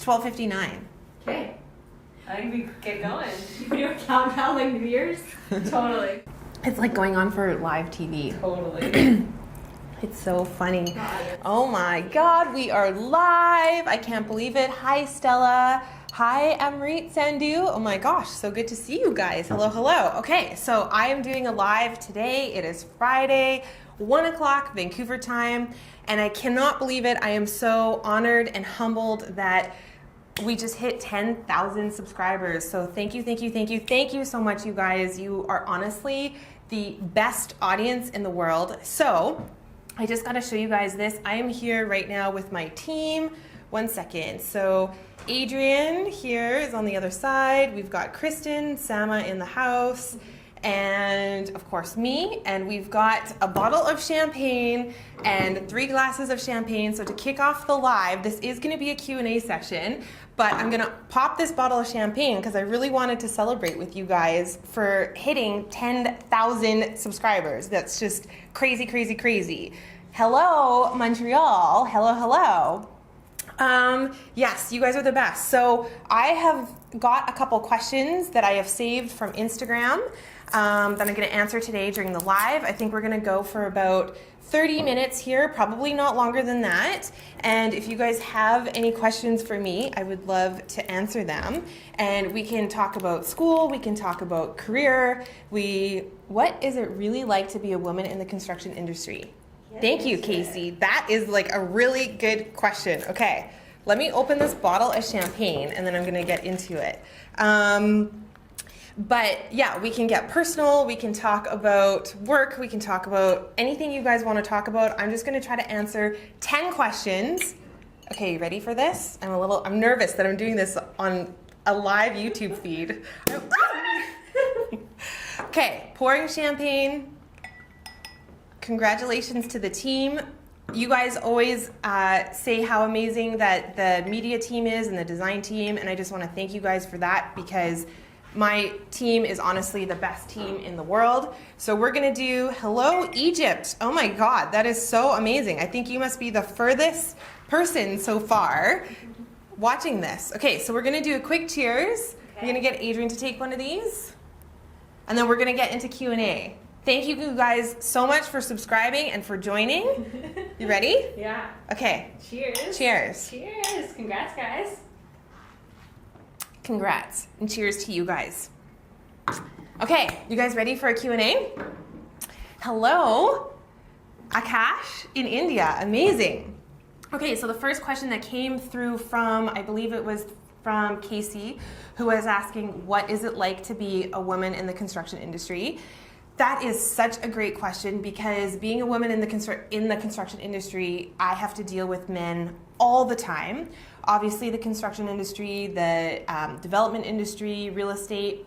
12:59. Okay. I think we get going. You do a countdown like New Year's? Totally. It's like going on for live TV. Totally. It's so funny. Oh my God, we are live. I can't believe it. Hi, Stella. Hi, Amrit Sandhu. Oh my gosh, so good to see you guys. Hello, hello. Okay, so I am doing a live today. It is Friday, 1 o'clock Vancouver time, and I cannot believe it. I am so honored and humbled that we just hit 10,000 subscribers. So thank you so much, you guys. You are honestly the best audience in the world. So I just gotta show you guys this. I am here right now with my team. 1 second. So Adrian here is on the other side. We've got Kristen, Sama in the house, and of course me. And we've got a bottle of champagne and 3 glasses of champagne. So to kick off the live, this is gonna be a Q&A session, but I'm gonna pop this bottle of champagne because I really wanted to celebrate with you guys for hitting 10,000 subscribers. That's just crazy, crazy, crazy. Hello, Montreal. Hello, hello. Yes, you guys are the best. So I have got a couple questions that I have saved from Instagram that I'm going to answer today during the live. I think we're going to go for about 30 minutes here, probably not longer than that. And if you guys have any questions for me, I would love to answer them. And we can talk about school, we can talk about career. What is it really like to be a woman in the construction industry? Thank you, Casey. That is like a really good question. Okay, let me open this bottle of champagne and then I'm gonna get into it. But yeah, we can get personal, we can talk about work, we can talk about anything you guys wanna talk about. I'm just gonna try to answer 10 questions. Okay, you ready for this? I'm nervous that I'm doing this on a live YouTube feed. Okay, pouring champagne. Congratulations to the team. You guys always say how amazing that the media team is and the design team, and I just want to thank you guys for that because my team is honestly the best team in the world. So we're gonna do Hello Egypt. Oh my God, that is so amazing. I think you must be the furthest person so far watching this. Okay, so we're gonna do a quick cheers. Okay. We're gonna get Adrian to take one of these, and then we're gonna get into Q&A. Thank you guys so much for subscribing and for joining. You ready? Yeah. Okay. Cheers. Cheers. Cheers. Congrats, guys. Congrats. And cheers to you guys. Okay, you guys ready for a Q&A? Hello, Akash in India. Amazing. Okay, so the first question that came through from, I believe it was from Casey, who was asking, what is it like to be a woman in the construction industry? That is such a great question because being a woman in the construction industry, I have to deal with men all the time. Obviously, the construction industry, the development industry, real estate,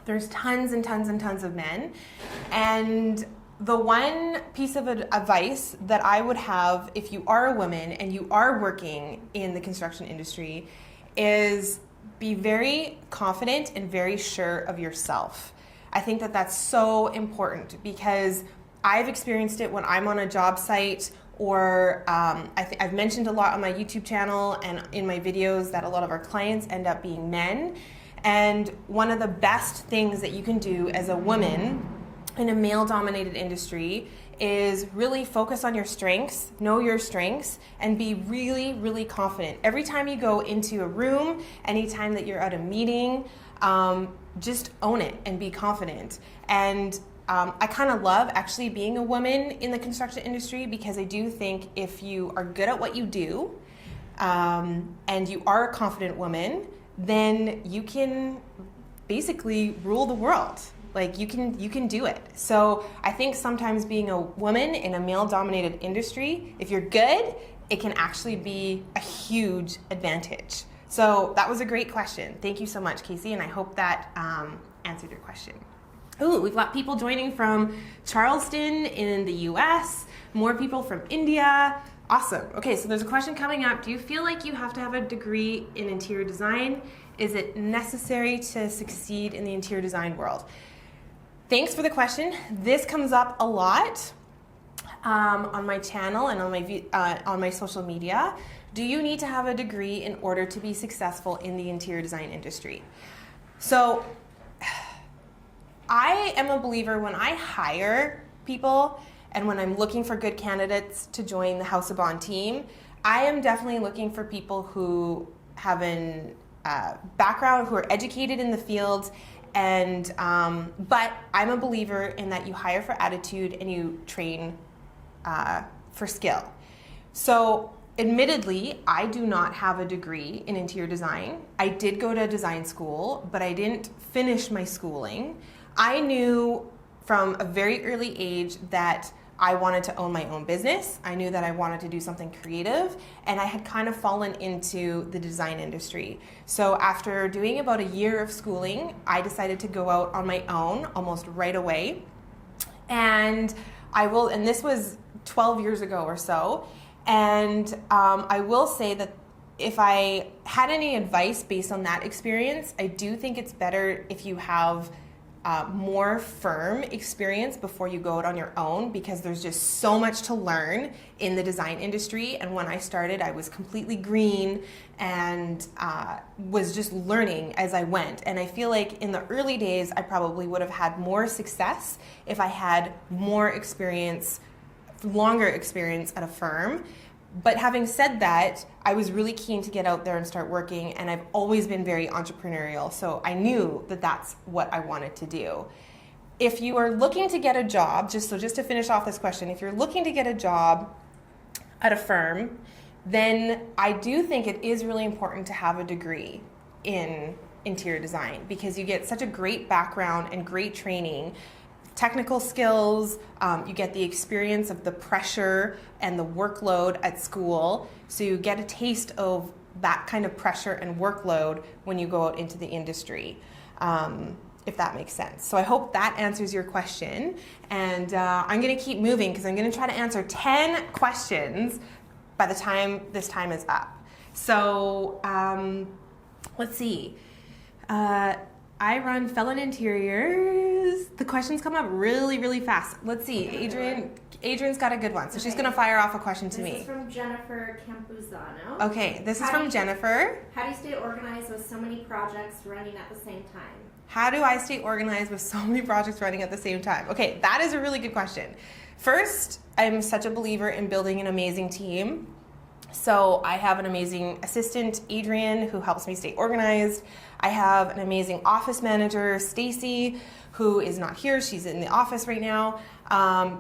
there's tons and tons and tons of men. And the one piece of advice that I would have if you are a woman and you are working in the construction industry is be very confident and very sure of yourself. I think that that's so important because I've experienced it when I'm on a job site or I've mentioned a lot on my YouTube channel and in my videos that a lot of our clients end up being men. And one of the best things that you can do as a woman in a male-dominated industry is really focus on your strengths, know your strengths, and be really, really confident. Every time you go into a room, anytime that you're at a meeting, just own it and be confident. And I kind of love actually being a woman in the construction industry because I do think if you are good at what you do and you are a confident woman, then you can basically rule the world. Like you can do it. So I think sometimes being a woman in a male-dominated industry, if you're good, it can actually be a huge advantage. So that was a great question. Thank you so much, Casey, and I hope that answered your question. Ooh, we've got people joining from Charleston in the US, more people from India. Awesome. Okay, so there's a question coming up. Do you feel like you have to have a degree in interior design? Is it necessary to succeed in the interior design world? Thanks for the question. This comes up a lot on my channel and on my social media. Do you need to have a degree in order to be successful in the interior design industry? So I am a believer when I hire people and when I'm looking for good candidates to join the House of Bohn team, I am definitely looking for people who have an background, who are educated in the field, and but I'm a believer in that you hire for attitude and you train for skill. So admittedly, I do not have a degree in interior design. I did go to design school, but I didn't finish my schooling. I knew from a very early age that I wanted to own my own business. I knew that I wanted to do something creative, and I had kind of fallen into the design industry. So after doing about a year of schooling, I decided to go out on my own almost right away. And this was 12 years ago or so. And I will say that if I had any advice based on that experience, I do think it's better if you have more firm experience before you go out on your own, because there's just so much to learn in the design industry. And when I started, I was completely green and was just learning as I went. And I feel like in the early days, I probably would have had more success if I had more experience, longer experience at a firm. But having said that, I was really keen to get out there and start working, and I've always been very entrepreneurial, so I knew that that's what I wanted to do. If you are looking to get a job, just to finish off this question, if you're looking to get a job at a firm, then I do think it is really important to have a degree in interior design, because you get such a great background and great training, technical skills, you get the experience of the pressure and the workload at school, so you get a taste of that kind of pressure and workload when you go out into the industry, if that makes sense. So I hope that answers your question, and I'm going to keep moving because I'm going to try to answer 10 questions by the time this time is up. So let's see. I run Felon Interiors. The questions come up really, really fast. Let's see. Adrian's got a good one, so she's going to fire off a question to me. This is from Jennifer Campuzano. Okay, this is from Jennifer. How do you stay organized with so many projects running at the same time? How do I stay organized with so many projects running at the same time? Okay, that is a really good question. First, I'm such a believer in building an amazing team. So I have an amazing assistant, Adrian, who helps me stay organized. I have an amazing office manager, Stacy, who is not here. She's in the office right now.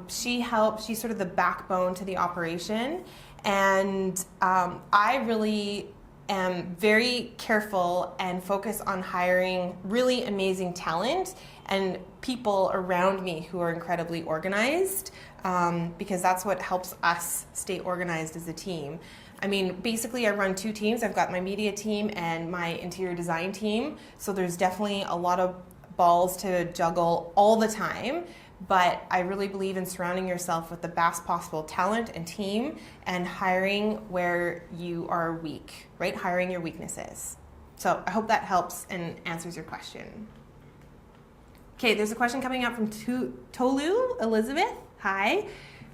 She's sort of the backbone to the operation. And I really am very careful and focus on hiring really amazing talent and people around me who are incredibly organized, because that's what helps us stay organized as a team. I mean, basically I run two teams. I've got my media team and my interior design team. So there's definitely a lot of balls to juggle all the time. But I really believe in surrounding yourself with the best possible talent and team, and hiring where you are weak, right? Hiring your weaknesses. So I hope that helps and answers your question. Okay, there's a question coming up from Tolu Elizabeth, hi,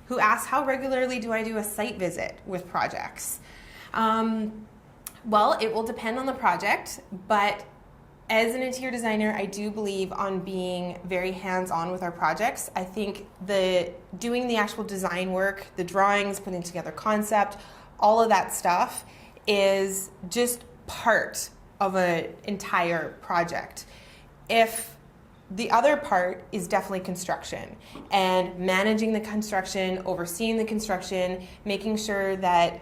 who asks, how regularly do I do a site visit with projects? Well, it will depend on the project, but as an interior designer, I do believe on being very hands-on with our projects. I think doing the actual design work, the drawings, putting together concept, all of that stuff is just part of an entire project. If the other part is definitely construction and managing the construction, overseeing the construction, making sure that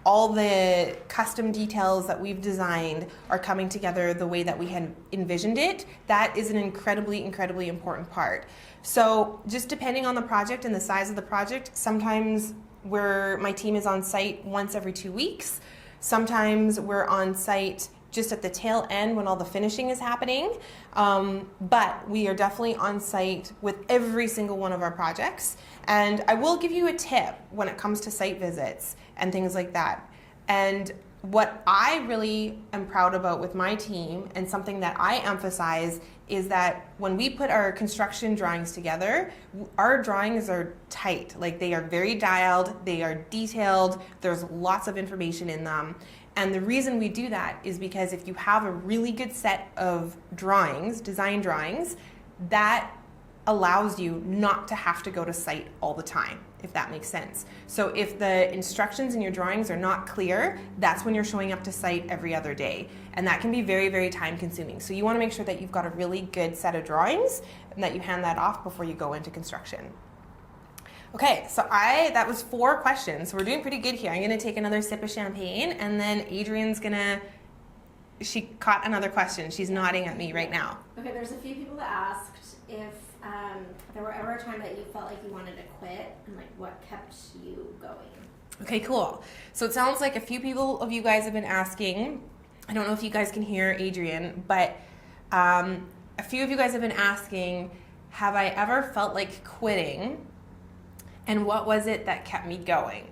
all the custom details that we've designed are coming together the way that we had envisioned it. That is an incredibly, incredibly important part. So just depending on the project and the size of the project, sometimes my team is on site once every 2 weeks. Sometimes we're on site just at the tail end when all the finishing is happening. But we are definitely on site with every single one of our projects. And I will give you a tip when it comes to site visits and things like that. And what I really am proud about with my team, and something that I emphasize, is that when we put our construction drawings together, our drawings are tight. Like, they are very dialed, they are detailed, there's lots of information in them. And the reason we do that is because if you have a really good set of drawings, design drawings, that allows you not to have to go to site all the time, if that makes sense. So if the instructions in your drawings are not clear, that's when you're showing up to site every other day. And that can be very, very time consuming. So you want to make sure that you've got a really good set of drawings and that you hand that off before you go into construction. Okay, so that was 4 questions. So we're doing pretty good here. I'm gonna take another sip of champagne, and then Adrian's she caught another question. She's nodding at me right now. Okay, there's a few people that asked if there were ever a time that you felt like you wanted to quit, and like what kept you going. Okay, cool. So it sounds like a few people of you guys have been asking. I don't know if you guys can hear Adrian, but a few of you guys have been asking, have I ever felt like quitting, and what was it that kept me going?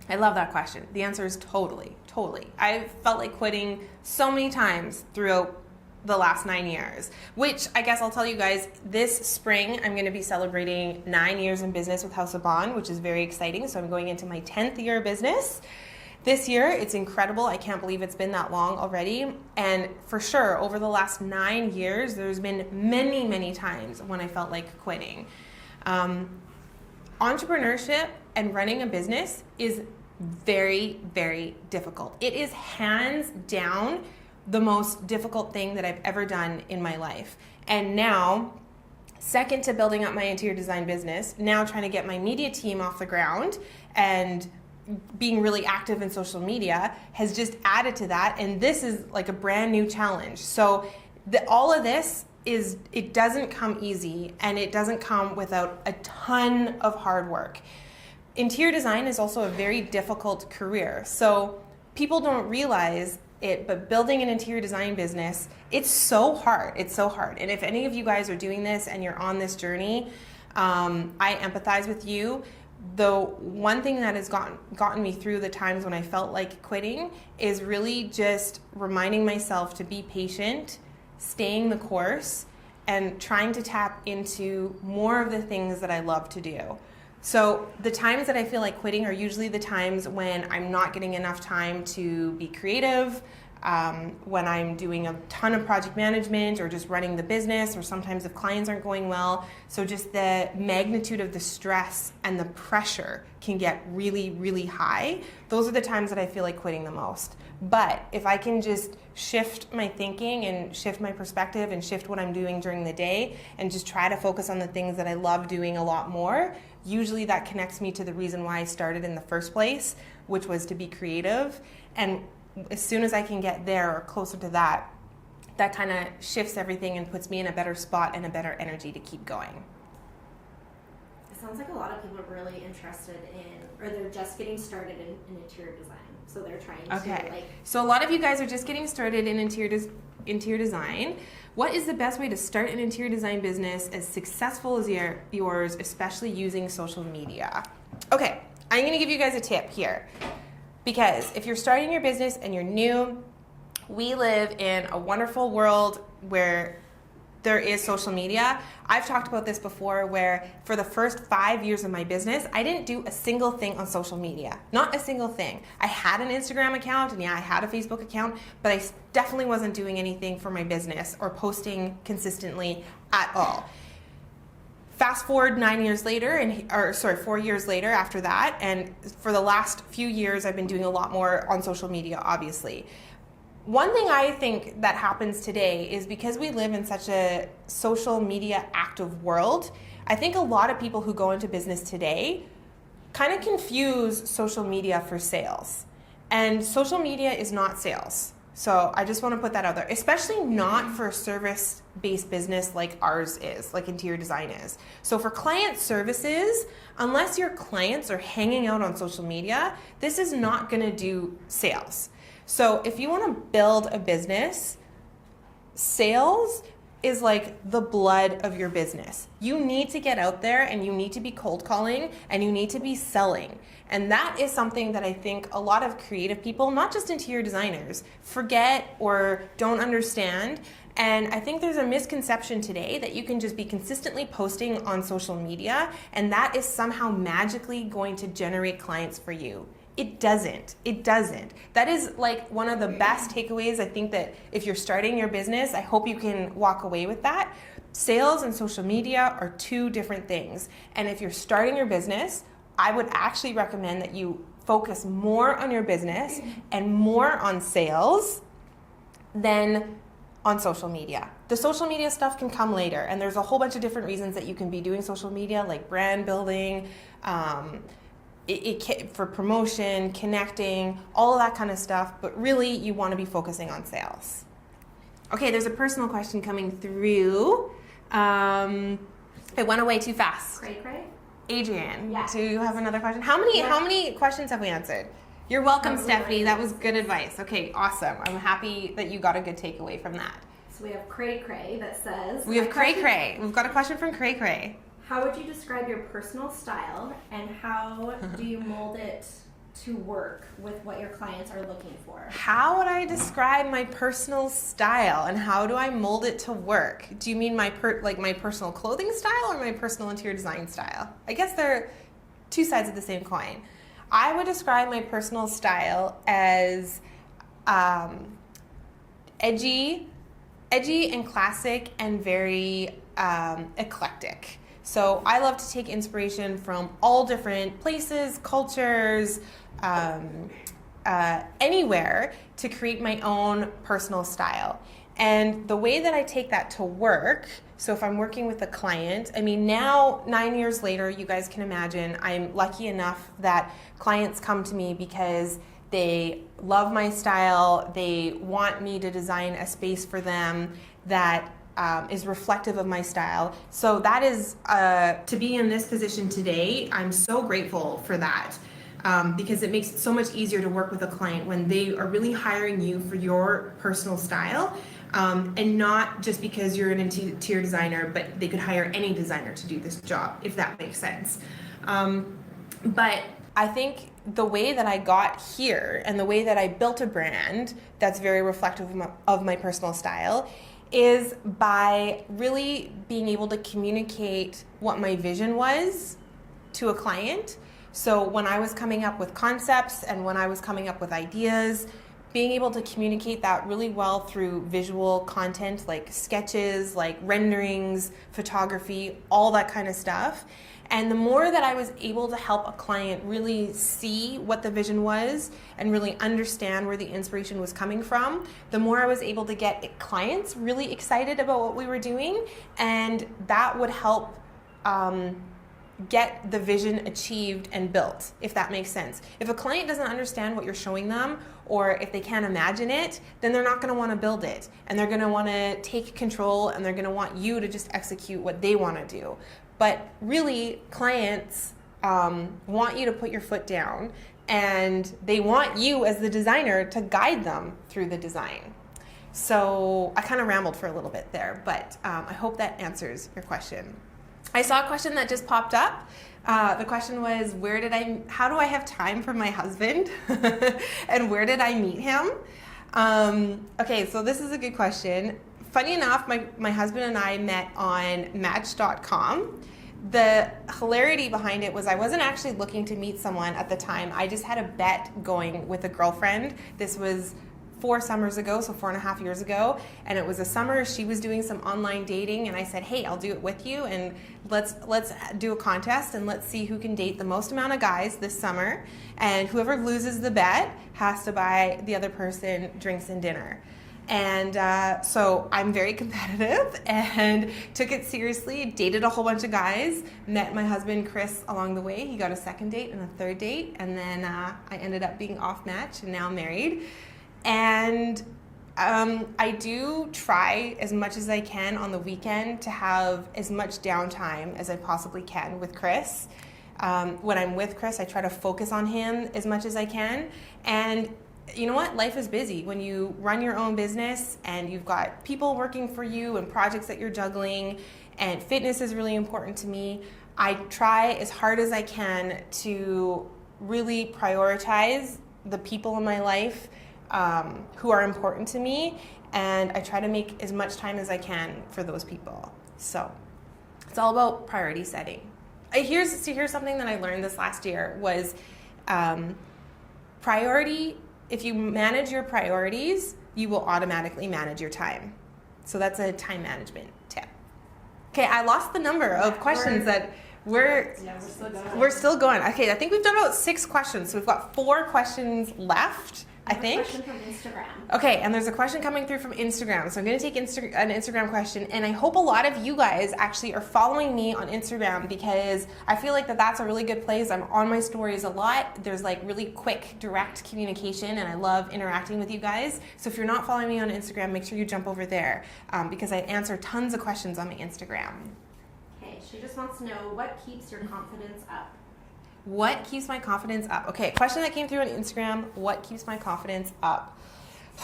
I love that question. The answer is totally. I've felt like quitting so many times throughout the last 9 years, which I guess I'll tell you guys, this spring I'm going to be celebrating 9 years in business with House of Bohn, which is very exciting. So I'm going into my 10th year of business this year. It's incredible. I can't believe it's been that long already. And for sure, over the last 9 years, there's been many, many times when I felt like quitting. Entrepreneurship and running a business is very, very difficult. It is hands down the most difficult thing that I've ever done in my life. And now, second to building up my interior design business, now trying to get my media team off the ground and being really active in social media has just added to that. And this is like a brand new challenge. So all of this it doesn't come easy, and it doesn't come without a ton of hard work. Interior design is also a very difficult career. So people don't realize it, but building an interior design business, it's so hard. It's so hard. And if any of you guys are doing this and you're on this journey, I empathize with you. The one thing that has gotten me through the times when I felt like quitting is really just reminding myself to be patient, staying the course, and trying to tap into more of the things that I love to do. So the times that I feel like quitting are usually the times when I'm not getting enough time to be creative, when I'm doing a ton of project management or just running the business, or sometimes if clients aren't going well. So just the magnitude of the stress and the pressure can get really, really high. Those are the times that I feel like quitting the most. But if I can just shift my thinking and shift my perspective and shift what I'm doing during the day and just try to focus on the things that I love doing a lot more, usually that connects me to the reason why I started in the first place, which was to be creative. And as soon as I can get there or closer to that, that kind of shifts everything and puts me in a better spot and a better energy to keep going. It sounds like a lot of people are really interested in, or they're just getting started in interior design. So they're trying to So a lot of you guys are just getting started in interior design. What is the best way to start an interior design business as successful as yours, especially using social media? Okay, I'm going to give you guys a tip here. Because if you're starting your business and you're new, we live in a wonderful world where there is social media. I've talked about this before, where for the first 5 years of my business, I didn't do a single thing on social media. Not a single thing. I had an Instagram account, and I had a Facebook account, but I definitely wasn't doing anything for my business or posting consistently at all. Fast forward 4 years later after that, and for the last few years, I've been doing a lot more on social media, obviously. One thing I think that happens today is because we live in such a social media active world, I think a lot of people who go into business today kind of confuse social media for sales. And social media is not sales. So I just want to put that out there, especially not for a service-based business like ours is, like interior design is. So for client services, unless your clients are hanging out on social media, this is not going to do sales. So if you want to build a business, sales is like the blood of your business. You need to get out there and you need to be cold calling and you need to be selling. And that is something that I think a lot of creative people, not just interior designers, forget or don't understand. And I think there's a misconception today that you can just be consistently posting on social media and that is somehow magically going to generate clients for you. It doesn't. It doesn't. That is like one of the best takeaways. I think that if you're starting your business, I hope you can walk away with that. Sales and social media are two different things. And if you're starting your business, I would actually recommend that you focus more on your business and more on sales than on social media. The social media stuff can come later, and there's a whole bunch of different reasons that you can be doing social media, like brand building, for promotion, connecting, all of that kind of stuff, but really you want to be focusing on sales. Okay, there's a personal question coming through. It went away too fast. Cray. Adrian, Yeah. do you have another question? How many questions have we answered? You're welcome, Stephanie. That was good advice. Okay, awesome. I'm happy that you got a good takeaway from that. So we have Cray that says... We have Cray. We've got a question from Cray. How would you describe your personal style and how do you mold it to work with what your clients are looking for? How would I describe my personal style and how do I mold it to work? Do you mean my personal clothing style or my personal interior design style? I guess they're two sides of the same coin. I would describe my personal style as edgy and classic and very eclectic. So I love to take inspiration from all different places, cultures, anywhere to create my own personal style. And the way that I take that to work, so if I'm working with a client, I mean, now 9 years later, you guys can imagine I'm lucky enough that clients come to me because they love my style, they want me to design a space for them that is reflective of my style. So that is, to be in this position today, I'm so grateful for that. Because it makes it so much easier to work with a client when they are really hiring you for your personal style, and not just because you're an interior designer, but they could hire any designer to do this job, if that makes sense. But I think the way that I got here and the way that I built a brand that's very reflective of my personal style is by really being able to communicate what my vision was to a client. So when I was coming up with concepts and when I was coming up with ideas, being able to communicate that really well through visual content like sketches, like renderings, photography, all that kind of stuff. And the more that I was able to help a client really see what the vision was and really understand where the inspiration was coming from, the more I was able to get clients really excited about what we were doing, and that would help get the vision achieved and built, if that makes sense. If a client doesn't understand what you're showing them, or if they can't imagine it, then they're not going to want to build it, and they're going to want to take control, and they're going to want you to just execute what they want to do. But really, clients want you to put your foot down, and they want you as the designer to guide them through the design. So I kind of rambled for a little bit there, but I hope that answers your question. I saw a question that just popped up. The question was, how do I have time for my husband? And where did I meet him? Okay, so this is a good question. Funny enough, my husband and I met on Match.com. The hilarity behind it was I wasn't actually looking to meet someone at the time. I just had a bet going with a girlfriend. This was 4 summers ago, so 4.5 years ago, and it was a summer. She was doing some online dating, and I said, hey, I'll do it with you, and let's do a contest, and let's see who can date the most amount of guys this summer, and whoever loses the bet has to buy the other person drinks and dinner. And so I'm very competitive and took it seriously, dated a whole bunch of guys, met my husband Chris along the way. He got a second date and a third date, and then I ended up being off Match and now married. And I do try as much as I can on the weekend to have as much downtime as I possibly can with Chris. When I'm with Chris, I try to focus on him as much as I can. And you know what? Life is busy. When you run your own business and you've got people working for you and projects that you're juggling, and fitness is really important to me, I try as hard as I can to really prioritize the people in my life who are important to me, and I try to make as much time as I can for those people. So it's all about priority setting. Here's something that I learned this last year was priority. If you manage your priorities, you will automatically manage your time. So that's a time management tip. Okay, I lost the number of questions that we're still going. Okay, I think we've done about 6 questions. So we've got 4 questions left, I think. Question from Instagram. Okay, and there's a question coming through from Instagram. So I'm going to take an Instagram question, and I hope a lot of you guys actually are following me on Instagram, because I feel like that's a really good place. I'm on my stories a lot. There's like really quick, direct communication, and I love interacting with you guys. So if you're not following me on Instagram, make sure you jump over there, because I answer tons of questions on my Instagram. Okay, she just wants to know, what keeps your confidence up? What keeps my confidence up? Okay, question that came through on Instagram. What keeps my confidence up?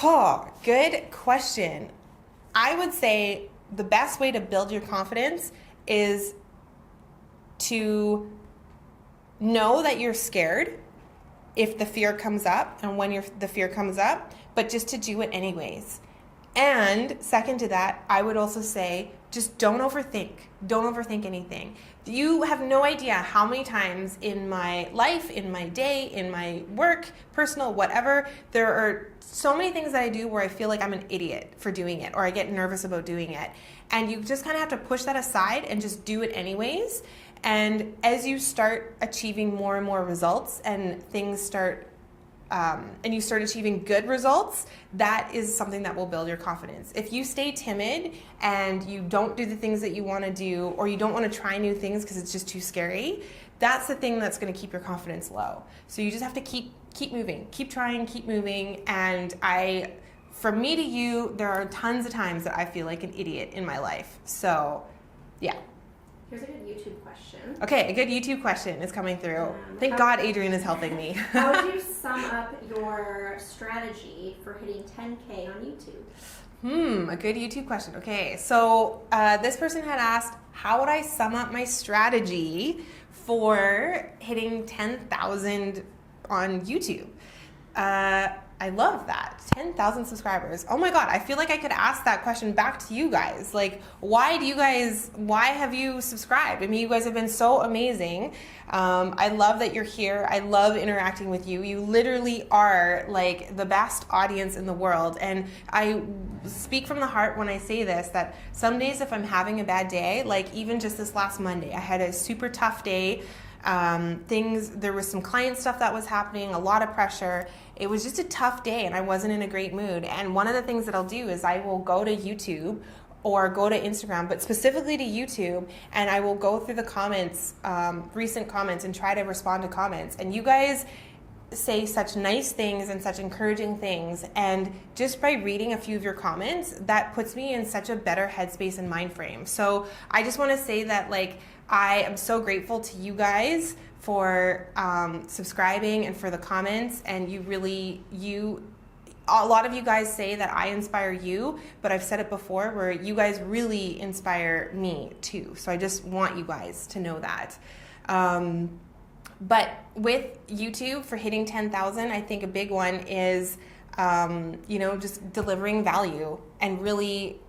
Oh, good question. I would say the best way to build your confidence is to know that you're scared if the fear comes up and when the fear comes up, but just to do it anyways. And second to that, I would also say, just don't overthink. Don't overthink anything. You have no idea how many times in my life, in my day, in my work, personal, whatever, there are so many things that I do where I feel like I'm an idiot for doing it, or I get nervous about doing it. And you just kind of have to push that aside and just do it anyways. And as you start achieving more and more results and things start and you start achieving good results, that is something that will build your confidence. If you stay timid and you don't do the things that you want to do, or you don't want to try new things because it's just too scary, that's the thing that's going to keep your confidence low. So you just have to keep moving, keep trying, keep moving. And from me to you, there are tons of times that I feel like an idiot in my life. So yeah. Here's a good YouTube question. Okay, a good YouTube question is coming through. Thank God Adrian is helping me. How would you sum up your strategy for hitting 10K on YouTube? A good YouTube question. Okay, so this person had asked, how would I sum up my strategy for hitting 10,000 on YouTube? I love that. 10,000 subscribers. Oh my God, I feel like I could ask that question back to you guys. Like, why have you subscribed? I mean, you guys have been so amazing. I love that you're here. I love interacting with you. You literally are like the best audience in the world. And I speak from the heart when I say this, that some days if I'm having a bad day, like even just this last Monday, I had a super tough day. There was some client stuff that was happening, a lot of pressure. It was just a tough day and I wasn't in a great mood. And one of the things that I'll do is I will go to YouTube or go to Instagram, but specifically to YouTube, and I will go through the comments, recent comments, and try to respond to comments. And you guys say such nice things and such encouraging things, and just by reading a few of your comments, that puts me in such a better headspace and mind frame. So I just want to say that, like, I am so grateful to you guys for subscribing and for the comments, and a lot of you guys say that I inspire you, but I've said it before, where you guys really inspire me too. So I just want you guys to know that. But with YouTube, for hitting 10,000, I think a big one is, just delivering value and really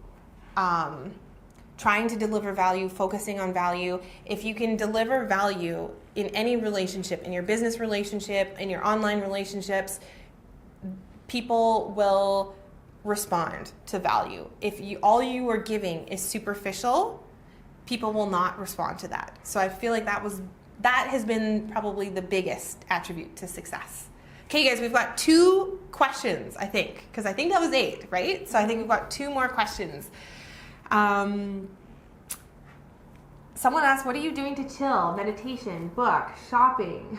trying to deliver value, focusing on value. If you can deliver value in any relationship, in your business relationship, in your online relationships, people will respond to value. If all you are giving is superficial, people will not respond to that. So I feel like that has been probably the biggest attribute to success. Okay, guys, we've got 2 questions, I think, because I think that was 8, right? So I think we've got 2 more questions. Someone asked, what are you doing to chill? Meditation, book, shopping.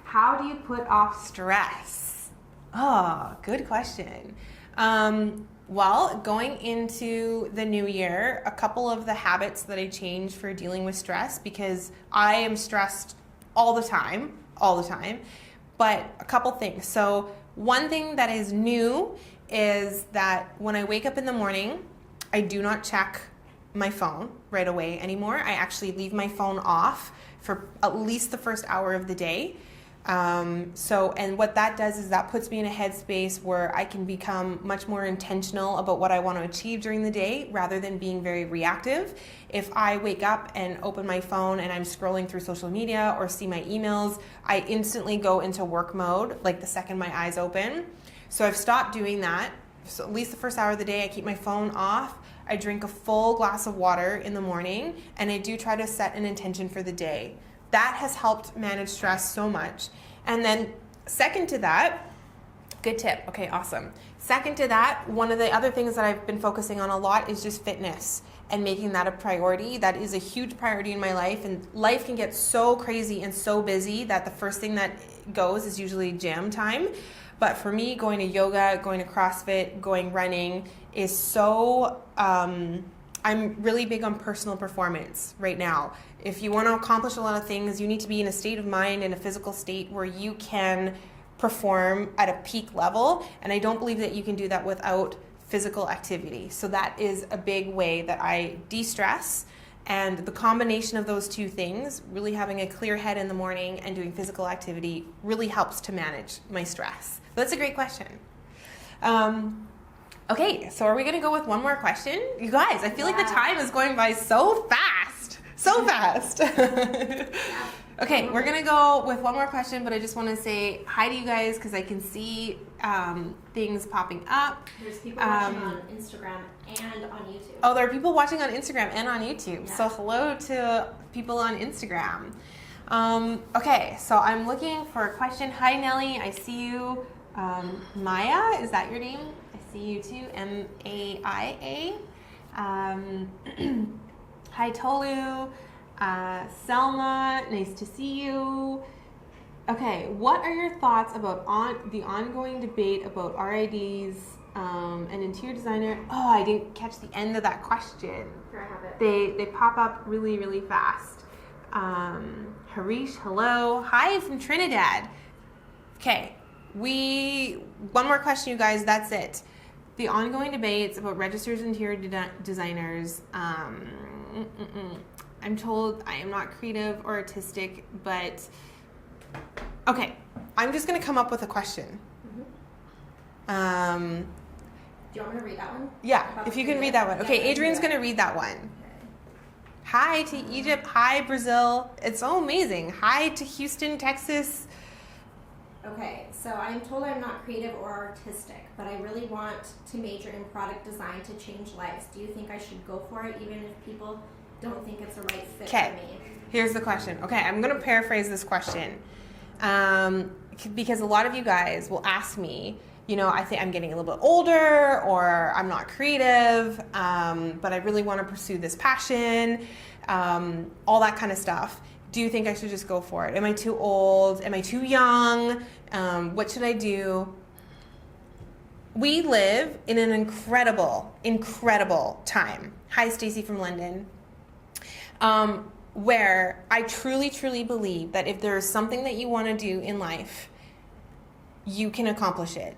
How do you put off stress? Oh, good question. Well, going into the new year, a couple of the habits that I changed for dealing with stress, because I am stressed all the time, but a couple things. So One thing that is new is that when I wake up in the morning, I do not check my phone right away anymore. I actually leave my phone off for at least the first hour of the day. And what that does is that puts me in a headspace where I can become much more intentional about what I want to achieve during the day rather than being very reactive. If I wake up and open my phone and I'm scrolling through social media or see my emails, I instantly go into work mode, like the second my eyes open. So I've stopped doing that. So at least the first hour of the day, I keep my phone off. I drink a full glass of water in the morning, and I do try to set an intention for the day. That has helped manage stress so much. And then second to that, good tip. Okay, awesome. Second to that, one of the other things that I've been focusing on a lot is just fitness and making that a priority. That is a huge priority in my life, and life can get so crazy and so busy that the first thing that goes is usually gym time. But for me, going to yoga, going to CrossFit, going running is so, I'm really big on personal performance right now. If you want to accomplish a lot of things, you need to be in a state of mind and a physical state where you can perform at a peak level. And I don't believe that you can do that without physical activity. So that is a big way that I de-stress. And the combination of those two things, really having a clear head in the morning and doing physical activity, really helps to manage my stress. That's a great question. Okay, so are we going to go with one more question? You guys, I feel like the time is going by so fast. So fast. Okay, we're going to go with one more question, but I just want to say hi to you guys because I can see things popping up. There's people watching on Instagram and on YouTube. Oh, there are people watching on Instagram and on YouTube. Yeah. So hello to people on Instagram. Okay, so I'm looking for a question. Hi, Nellie. I see you. Maya, is that your name? I see you too. M-A-I-A. Hi, Tolu. Selma, nice to see you. Okay, what are your thoughts about the ongoing debate about RIDs and interior designer? Oh, I didn't catch the end of that question. Sure, I have it. They pop up really, really fast. Harish, hello. Hi from Trinidad. Okay, one more question, you guys, that's it. The ongoing debates about registered interior designers. I'm told I am not creative or artistic, but okay, I'm just going to come up with a question. Mm-hmm. Do you want me to read that one? Yeah, if you can read that one. Okay, Adrian's going to read that one. Okay. Hi to Egypt. Hi, Brazil. It's so amazing. Hi to Houston, Texas. Okay, so I'm told I'm not creative or artistic, but I really want to major in product design to change lives. Do you think I should go for it, even if people don't think it's a right fit for me? Here's the question. Okay, I'm going to paraphrase this question because a lot of you guys will ask me, you know, I think I'm getting a little bit older or I'm not creative, but I really want to pursue this passion, all that kind of stuff. Do you think I should just go for it? Am I too old? Am I too young? What should I do? We live in an incredible, incredible time. Hi, Stacy from London. Where I truly, truly believe that if there is something that you want to do in life, you can accomplish it.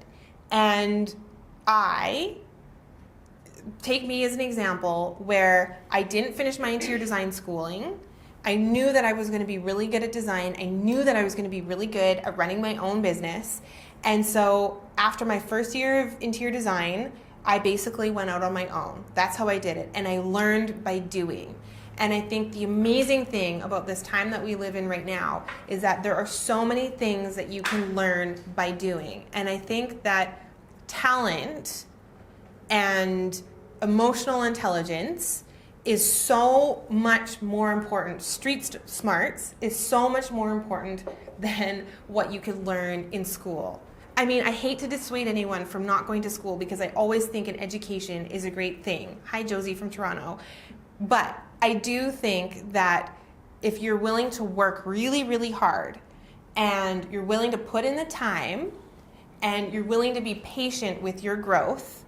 And take me as an example where I didn't finish my interior design schooling. I knew that I was going to be really good at design. I knew that I was going to be really good at running my own business. And so after my first year of interior design, I basically went out on my own. That's how I did it. And I learned by doing. And I think the amazing thing about this time that we live in right now is that there are so many things that you can learn by doing. And I think that talent and emotional intelligence is so much more important. Street smarts is so much more important than what you could learn in school. I mean, I hate to dissuade anyone from not going to school because I always think an education is a great thing. Hi, Josie from Toronto. But I do think that if you're willing to work really, really hard and you're willing to put in the time and you're willing to be patient with your growth,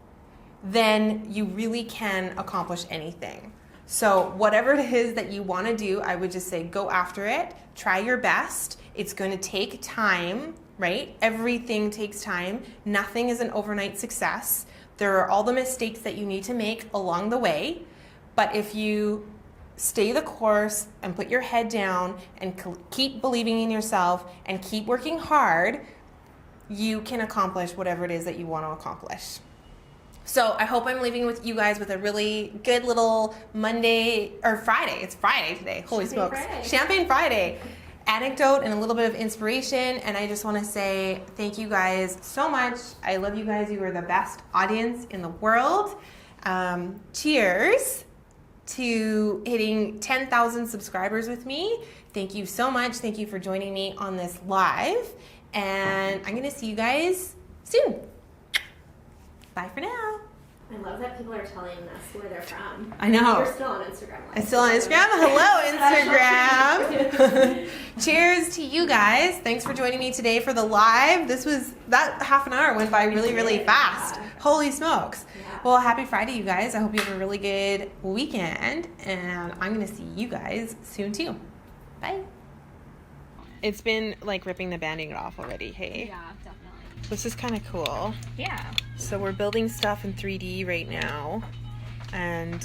then you really can accomplish anything. So whatever it is that you want to do, I would just say go after it, try your best. It's going to take time right? Everything takes time. Nothing is an overnight success. There are all the mistakes that you need to make along the way. But if you stay the course and put your head down and keep believing in yourself and keep working hard, you can accomplish whatever it is that you want to accomplish. So I hope I'm leaving with you guys with a really good little Monday or Friday. It's Friday today. Holy smokes. Champagne Friday. Anecdote and a little bit of inspiration. And I just want to say thank you guys so much. I love you guys. You are the best audience in the world. Cheers to hitting 10,000 subscribers with me. Thank you so much. Thank you for joining me on this live. And I'm going to see you guys soon. Bye for now. I love that people are telling us where they're from. I know. We're still on Instagram Live. I'm still on Instagram. Hello, Instagram. Cheers to you guys. Thanks for joining me today for the live. That half an hour went by really, really fast. Yeah. Holy smokes. Yeah. Well, happy Friday, you guys. I hope you have a really good weekend. And I'm going to see you guys soon, too. Bye. It's been like ripping the Band-Aid off already, hey? Yeah, definitely. This is kind of cool. Yeah. So we're building stuff in 3D right now, and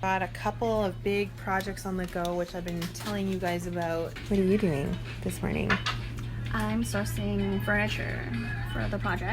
got a couple of big projects on the go, which I've been telling you guys about. What are you doing this morning? I'm sourcing furniture for the project.